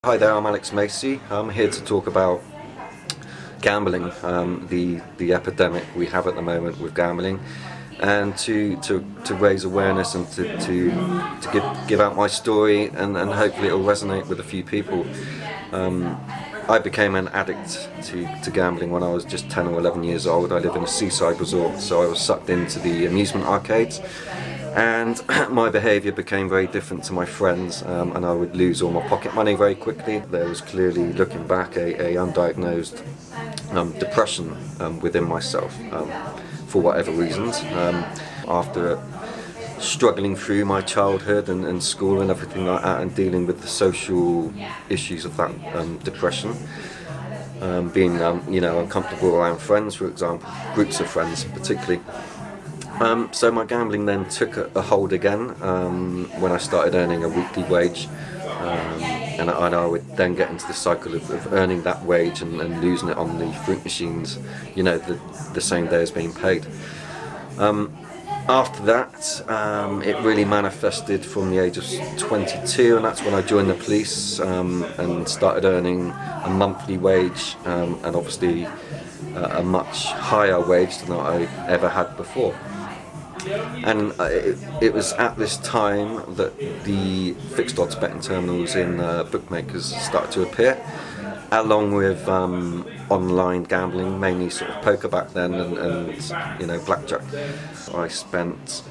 Hi there, I'm Macey. I'm here to talk about gambling, the epidemic we have at the moment with gambling, and to raise awareness and to give out my story, and hopefully it will resonate with a few people. I became an addict to gambling when I was just 10 or 11 years old. I live in a seaside resort, so I was sucked into the amusement arcades, and my behaviour became very different to my friends, and I would lose all my pocket money very quickly. There was clearly, looking back, a undiagnosed depression within myself, for whatever reasons. After struggling through my childhood and school and everything like that, and dealing with the social issues of that depression, being uncomfortable around friends, for example, groups of friends particularly. So my gambling then took a hold again when I started earning a weekly wage, and I would then get into the cycle of earning that wage and losing it on the fruit machines, the same day as being paid. After that, it really manifested from the age of 22, and that's when I joined the police and started earning a monthly wage, and obviously a much higher wage than I ever had before. And it was at this time that the fixed odds betting terminals in bookmakers started to appear, along with online gambling, mainly sort of poker back then, and blackjack. I spent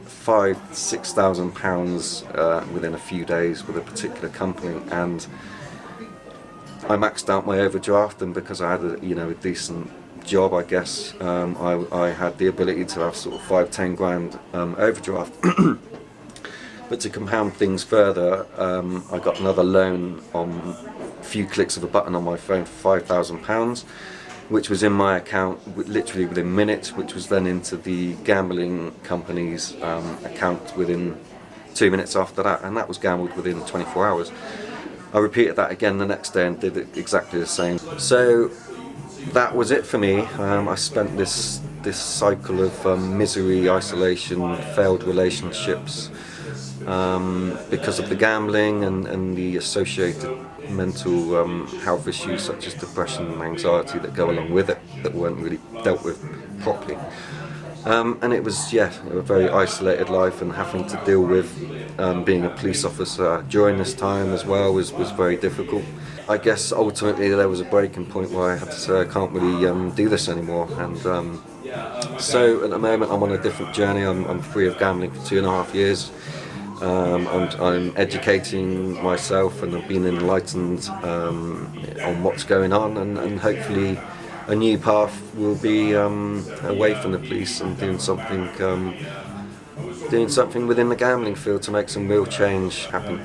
£5,000-6,000 within a few days with a particular company, and I maxed out my overdraft, and because I had a decent job, I guess, I had the ability to have sort of 5-10 grand overdraft. But to compound things further, I got another loan on a few clicks of a button on my phone for £5,000, which was in my account literally within minutes, which was then into the gambling company's account within 2 minutes after that, and that was gambled within 24 hours. I repeated that again the next day and did it exactly the same. So that was it for me. I spent this cycle of misery, isolation, failed relationships, because of the gambling and the associated mental health issues such as depression and anxiety that go along with it, that weren't really dealt with properly. And it was, a very isolated life, and having to deal with being a police officer during this time as well was very difficult. I guess ultimately there was a breaking point where I had to say I can't really do this anymore, and so at the moment I'm on a different journey. I'm free of gambling for 2.5 years. I'm educating myself, and I've been enlightened on what's going on, and hopefully a new path will be away from the police and doing something within the gambling field to make some real change happen.